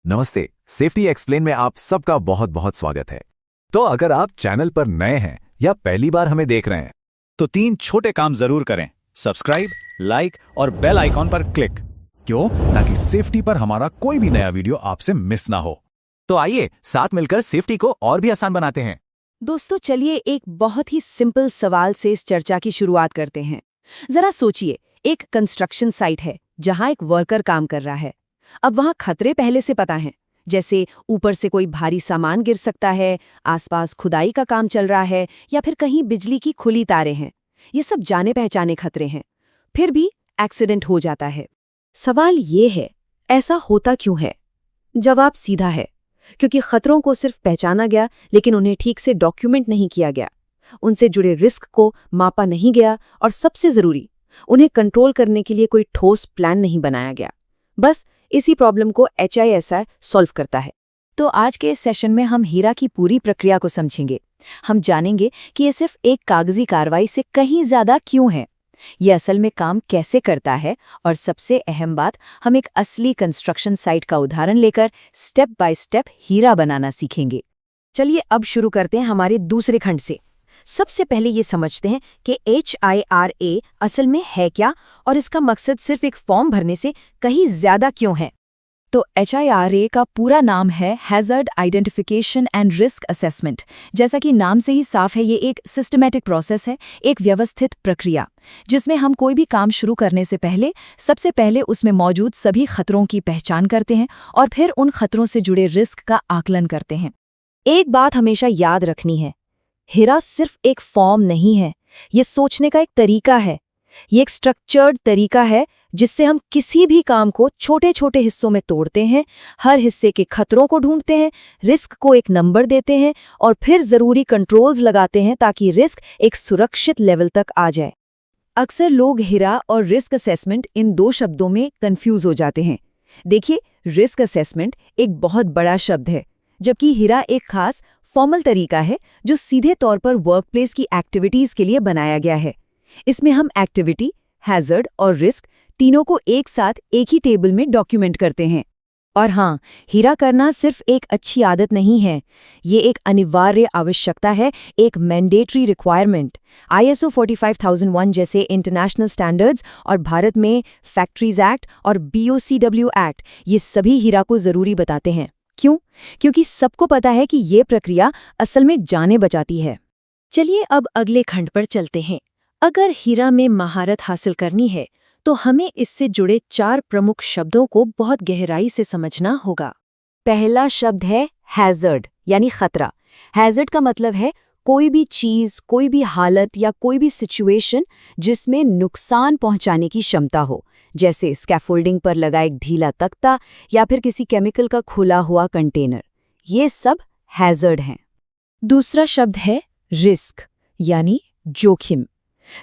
नमस्ते, safety explain में आप सबका बहुत बहुत स्वागत है। तो अगर आप चैनल पर नए हैं या पहली बार हमें देख रहे हैं तो 3 छोटे काम जरूर करें। सब्सक्राइब, लाइक और बेल आइकॉन पर क्लिक। क्यों? ताकि सेफ्टी पर हमारा कोई भी नया वीडियो आपसे मिस ना हो। तो आइए साथ मिलकर सेफ्टी को और भी आसान बनाते हैं। दोस्तों चलिए एक बहुत ही सिंपल सवाल से इस चर्चा की शुरुआत करते हैं। जरा सोचिए, एक कंस्ट्रक्शन साइट है जहां एक वर्कर काम कर रहा है। अब वहां खतरे पहले से पता हैं, जैसे ऊपर से कोई भारी सामान गिर सकता है, आसपास खुदाई का काम चल रहा है या फिर कहीं बिजली की खुली तारें हैं। ये सब जाने पहचाने खतरे हैं। फिर भी एक्सीडेंट हो जाता है। सवाल ये है, ऐसा होता क्यों है? जवाब सीधा है, क्योंकि खतरों को सिर्फ पहचाना गया लेकिन उन्हें ठीक से डॉक्यूमेंट नहीं किया गया। उनसे जुड़े रिस्क को मापा नहीं गया और सबसे जरूरी, उन्हें कंट्रोल करने के लिए कोई ठोस प्लान नहीं बनाया गया। बस इसी प्रॉब्लम को HISI सॉल्व करता है। तो आज के इस सेशन में हम हीरा की पूरी प्रक्रिया को समझेंगे। हम जानेंगे कि ये सिर्फ एक कागजी कार्रवाई से कहीं ज्यादा क्यों है, ये असल में काम कैसे करता है, और सबसे अहम बात, हम एक असली कंस्ट्रक्शन साइट का उदाहरण लेकर स्टेप बाय स्टेप हीरा बनाना सीखेंगे। चलिए अब शुरू करते हैं हमारे दूसरे खंड से। सबसे पहले ये समझते हैं कि HIRA असल में है क्या और इसका मकसद सिर्फ एक फॉर्म भरने से कहीं ज्यादा क्यों है। तो HIRA का पूरा नाम है hazard identification and risk assessment. जैसा कि नाम से ही साफ है, ये एक सिस्टमैटिक प्रोसेस है, एक व्यवस्थित प्रक्रिया, जिसमें हम कोई भी काम शुरू करने से पहले सबसे पहले उसमें मौजूद सभी खतरों की पहचान करते हैं और फिर उन खतरों से जुड़े रिस्क का आकलन करते हैं। एक बात हमेशा याद रखनी है, हीरा सिर्फ एक फॉर्म नहीं है, ये सोचने का एक तरीका है। ये एक स्ट्रक्चर्ड तरीका है जिससे हम किसी भी काम को छोटे छोटे हिस्सों में तोड़ते हैं, हर हिस्से के खतरों को ढूंढते हैं, रिस्क को एक नंबर देते हैं और फिर जरूरी कंट्रोल्स लगाते हैं ताकि रिस्क एक सुरक्षित लेवल तक आ जाए। अक्सर लोग हीरा और रिस्क असेसमेंट इन दो शब्दों में कंफ्यूज हो जाते हैं। देखिए, रिस्क असेसमेंट एक बहुत बड़ा शब्द है, जबकि हीरा एक खास फॉर्मल तरीका है जो सीधे तौर पर वर्कप्लेस की एक्टिविटीज के लिए बनाया गया है। इसमें हम एक्टिविटी, हैज़र्ड और रिस्क तीनों को एक साथ एक ही टेबल में डॉक्यूमेंट करते हैं। और हाँ, हीरा करना सिर्फ एक अच्छी आदत नहीं है, ये एक अनिवार्य आवश्यकता है, एक मैंडेटरी रिक्वायरमेंट। ISO 45001 जैसे इंटरनेशनल स्टैंडर्ड्स और भारत में फैक्ट्रीज एक्ट और BOCW एक्ट, ये सभी हीरा को जरूरी बताते हैं। क्यों? क्योंकि सबको पता है कि ये प्रक्रिया असल में जानें बचाती है। चलिए अब अगले खंड पर चलते हैं। अगर हीरा में महारत हासिल करनी है तो हमें इससे जुड़े 4 प्रमुख शब्दों को बहुत गहराई से समझना होगा। पहला शब्द है हैज़र्ड, यानी खतरा। हैज़र्ड का मतलब है कोई भी चीज, कोई भी हालत या कोई भी सिचुएशन जिसमें नुकसान पहुंचाने की क्षमता हो, जैसे स्कैफोल्डिंग पर लगा एक ढीला तख्ता या फिर किसी केमिकल का खुला हुआ कंटेनर। ये सब हैज़र्ड हैं। दूसरा शब्द है रिस्क, यानी जोखिम।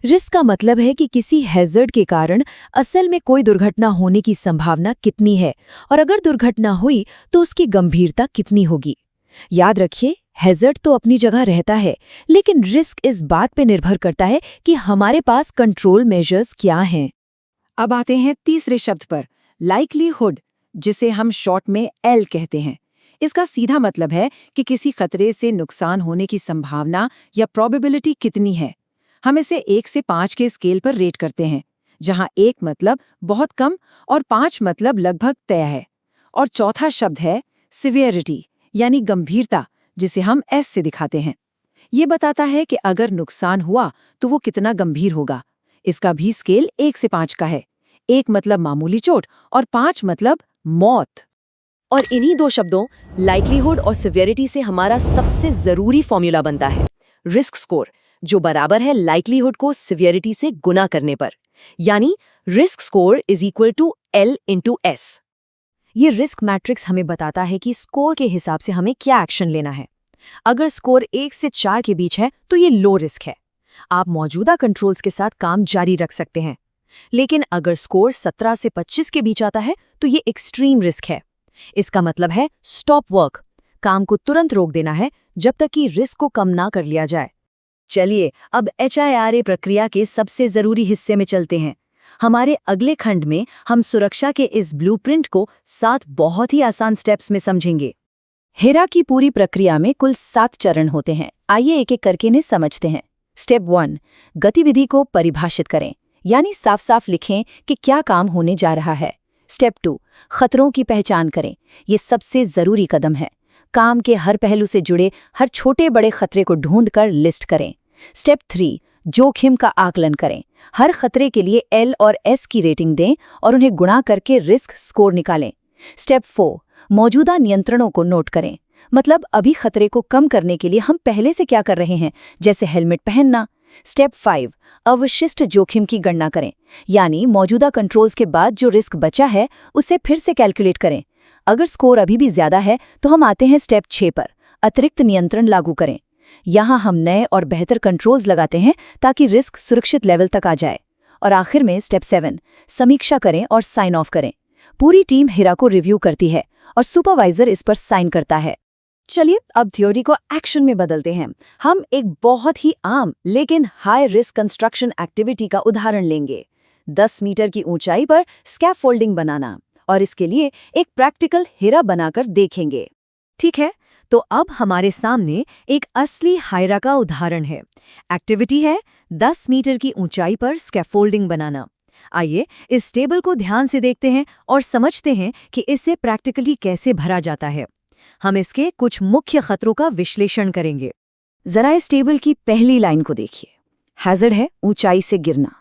रिस्क का मतलब है कि किसी हैज़र्ड के कारण असल में कोई दुर्घटना होने की संभावना कितनी है और अगर दुर्घटना हुई तो उसकी गंभीरता कितनी होगी। याद रखिए, हैज़र्ड तो अपनी जगह रहता है, लेकिन रिस्क इस बात पे निर्भर करता है कि हमारे पास कंट्रोल मेजर्स क्या हैं। अब आते हैं तीसरे शब्द पर, लाइक्लीहुड, जिसे हम शॉर्ट में L कहते हैं। इसका सीधा मतलब है कि किसी खतरे से नुकसान होने की संभावना या प्रोबेबिलिटी कितनी है। हम इसे 1 से 5 के स्केल पर रेट करते हैं, जहां 1 मतलब बहुत कम और 5 मतलब लगभग तय है। और चौथा शब्द है सिवियरिटी, यानी गंभीरता, जिसे हम S से दिखाते हैं। ये बताता है कि अगर नुकसान हुआ तो वो कितना गंभीर होगा। इसका भी स्केल 1 से 5 का है। 1 मतलब मामूली चोट और 5 मतलब मौत। और इन्हीं 2 शब्दों लाइक्लीहुड और सिवियरिटी से हमारा सबसे जरूरी फॉर्मूला बनता है, रिस्क स्कोर, जो बराबर है लाइक्लीहुड को सिवियरिटी से गुना करने पर, यानी risk score is equal to L into S। ये रिस्क मैट्रिक्स हमें बताता है कि स्कोर के हिसाब से हमें क्या एक्शन लेना है। अगर स्कोर 1 से 4 के बीच है तो ये लो रिस्क है, आप मौजूदा कंट्रोल्स के साथ काम जारी रख सकते हैं। लेकिन अगर स्कोर 17 से 25 के बीच आता है तो ये एक्सट्रीम रिस्क है। इसका मतलब है स्टॉप वर्क, काम को तुरंत रोक देना है जब तक कि रिस्क को कम ना कर लिया जाए। चलिए अब HIRA प्रक्रिया के सबसे जरूरी हिस्से में चलते हैं। हमारे अगले खंड में हम सुरक्षा के इस ब्लूप्रिंट को 7 बहुत ही आसान स्टेप्स में समझेंगे। हिरा की पूरी प्रक्रिया में कुल 7 चरण होते हैं। आइए एक एक करके इन्हें समझते हैं। स्टेप 1, गतिविधि को परिभाषित करें, यानी साफ साफ लिखें कि क्या काम होने जा रहा है। स्टेप 2, खतरों की पहचान करें। ये सबसे ज़रूरी कदम है। काम के हर पहलू से जुड़े हर छोटे बड़े खतरे को ढूंढकर लिस्ट करें। स्टेप 3, जोखिम का आकलन करें। हर खतरे के लिए L और S की रेटिंग दें और उन्हें गुणा करके रिस्क स्कोर निकालें। स्टेप 4, मौजूदा नियंत्रणों को नोट करें। मतलब अभी खतरे को कम करने के लिए हम पहले से क्या कर रहे हैं, जैसे हेलमेट पहनना। स्टेप 5, अवशिष्ट जोखिम की गणना करें, यानी मौजूदा कंट्रोल्स के बाद जो रिस्क बचा है उसे फिर से कैलकुलेट करें। अगर स्कोर अभी भी ज्यादा है तो हम आते हैं स्टेप 6 पर, अतिरिक्त नियंत्रण लागू करें। यहाँ हम नए और बेहतर कंट्रोल्स लगाते हैं ताकि रिस्क सुरक्षित लेवल तक आ जाए। और आखिर में स्टेप 7, समीक्षा करें और साइन ऑफ करें। पूरी टीम हिरा को रिव्यू करती है और सुपरवाइजर इस पर साइन करता है। चलिए अब थ्योरी को एक्शन में बदलते हैं। हम एक बहुत ही आम लेकिन हाई रिस्क कंस्ट्रक्शन एक्टिविटी का उदाहरण लेंगे। 10 मीटर की ऊंचाई पर स्कैफोल्डिंग बनाना, और इसके लिए एक प्रैक्टिकल हिरा बनाकर देखेंगे। ठीक है, तो अब हमारे सामने एक असली हायरा का उदाहरण है। एक्टिविटी है 10 मीटर की ऊंचाई पर स्कैफोल्डिंग बनाना। आइए इस टेबल को ध्यान से देखते हैं और समझते हैं कि इसे प्रैक्टिकली कैसे भरा जाता है। हम इसके कुछ मुख्य खतरों का विश्लेषण करेंगे। जरा इस टेबल की पहली लाइन को देखिए। हैजर्ड है ऊंचाई से गिरना।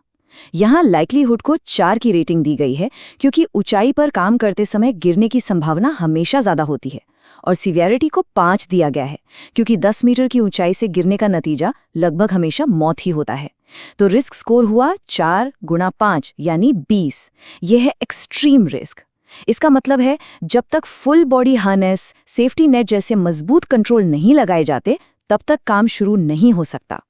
यहाँ लाइक्लीहुड को 4 की रेटिंग दी गई है क्योंकि ऊंचाई पर काम करते समय गिरने की संभावना हमेशा ज्यादा होती है, और सीवियरिटी को 5 दिया गया है क्योंकि 10 मीटर की ऊंचाई से गिरने का नतीजा लगभग हमेशा मौत ही होता है। तो रिस्क स्कोर हुआ 4 × 5 यानी 20। यह है एक्सट्रीम रिस्क। इसका मतलब है जब तक full body harness, safety net जैसे मजबूत कंट्रोल नहीं लगाए जाते तब तक काम शुरू नहीं हो सकता।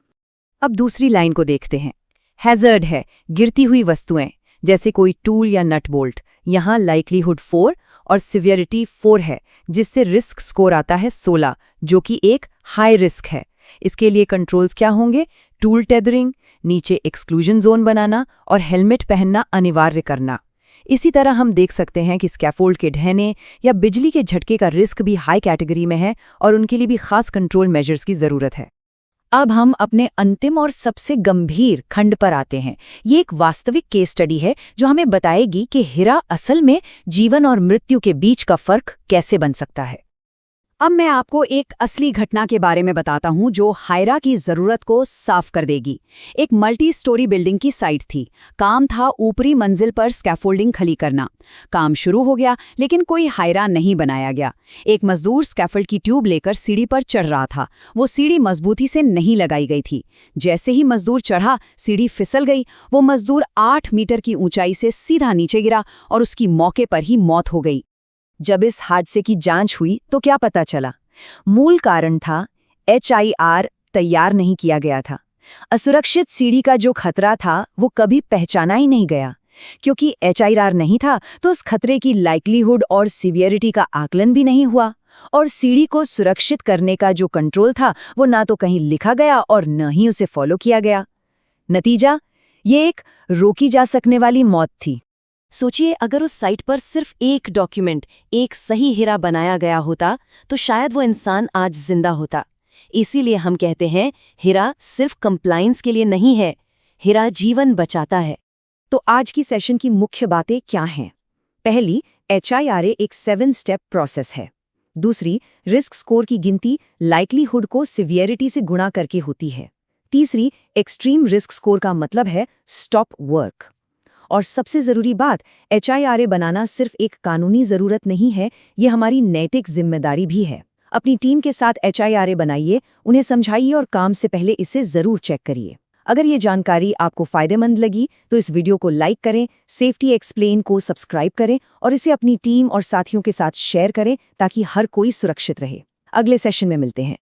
अब दूसरी लाइन को देखते हैं। हैजर्ड है गिरती हुई वस्तुएं, जैसे कोई टूल या नट बोल्ट। यहाँ लाइक्लीहुड 4 और सिवियरिटी 4 है, जिससे रिस्क स्कोर आता है 16, जो कि एक हाई रिस्क है। इसके लिए कंट्रोल्स क्या होंगे? टूल टेदरिंग, नीचे एक्सक्लूजन जोन बनाना और हेलमेट पहनना अनिवार्य करना। इसी तरह हम देख सकते हैं कि स्कैफोल्ड के ढहने या बिजली के झटके का रिस्क भी हाई कैटेगरी में है और उनके लिए भी खास कंट्रोल मेजर्स की जरूरत है। अब हम अपने अंतिम और सबसे गंभीर खंड पर आते हैं। ये एक वास्तविक केस स्टडी है जो हमें बताएगी कि हिरा असल में जीवन और मृत्यु के बीच का फर्क कैसे बन सकता है। अब मैं आपको एक असली घटना के बारे में बताता हूं जो हायरा की जरूरत को साफ कर देगी। एक मल्टी स्टोरी बिल्डिंग की साइट थी। काम था ऊपरी मंजिल पर स्कैफोल्डिंग खली करना। काम शुरू हो गया लेकिन कोई हायरा नहीं बनाया गया। एक मजदूर स्कैफोल्ड की ट्यूब लेकर सीढ़ी पर चढ़ रहा था। वो सीढ़ी मजबूती से नहीं लगाई गई थी। जैसे ही मजदूर चढ़ा, सीढ़ी फिसल गई। वो मजदूर 8 मीटर की ऊंचाई से सीधा नीचे गिरा और उसकी मौके पर ही मौत हो गई। जब इस हादसे की जांच हुई तो क्या पता चला? मूल कारण था HIR तैयार नहीं किया गया था। असुरक्षित सीढ़ी का जो खतरा था वो कभी पहचाना ही नहीं गया। क्योंकि HIR नहीं था तो उस खतरे की लाइक्लीहुड और सीवियरिटी का आकलन भी नहीं हुआ, और सीढ़ी को सुरक्षित करने का जो कंट्रोल था वो ना तो कहीं लिखा गया और न ही उसे फॉलो किया गया। नतीजा, ये एक रोकी जा सकने वाली मौत थी। सोचिए अगर उस साइट पर सिर्फ एक डॉक्यूमेंट, एक सही हिरा बनाया गया होता तो शायद वो इंसान आज जिंदा होता। इसीलिए हम कहते हैं हिरा सिर्फ कंप्लायंस के लिए नहीं है, हिरा जीवन बचाता है। तो आज की सेशन की मुख्य बातें क्या हैं? पहली, HIRA एक 7 स्टेप प्रोसेस है। दूसरी, रिस्क स्कोर की गिनती लाइक्लीहुड को सिवियरिटी से गुणा करके होती है। तीसरी, एक्सट्रीम रिस्क स्कोर का मतलब है स्टॉप वर्क। और सबसे जरूरी बात, HIRA बनाना सिर्फ एक कानूनी जरूरत नहीं है, ये हमारी नैतिक जिम्मेदारी भी है। अपनी टीम के साथ HIRA बनाइए, उन्हें समझाइए और काम से पहले इसे जरूर चेक करिए। अगर ये जानकारी आपको फायदेमंद लगी तो इस वीडियो को लाइक करें, सेफ्टी एक्सप्लेन को सब्सक्राइब करें और इसे अपनी टीम और साथियों के साथ शेयर करें ताकि हर कोई सुरक्षित रहे। अगले सेशन में मिलते हैं।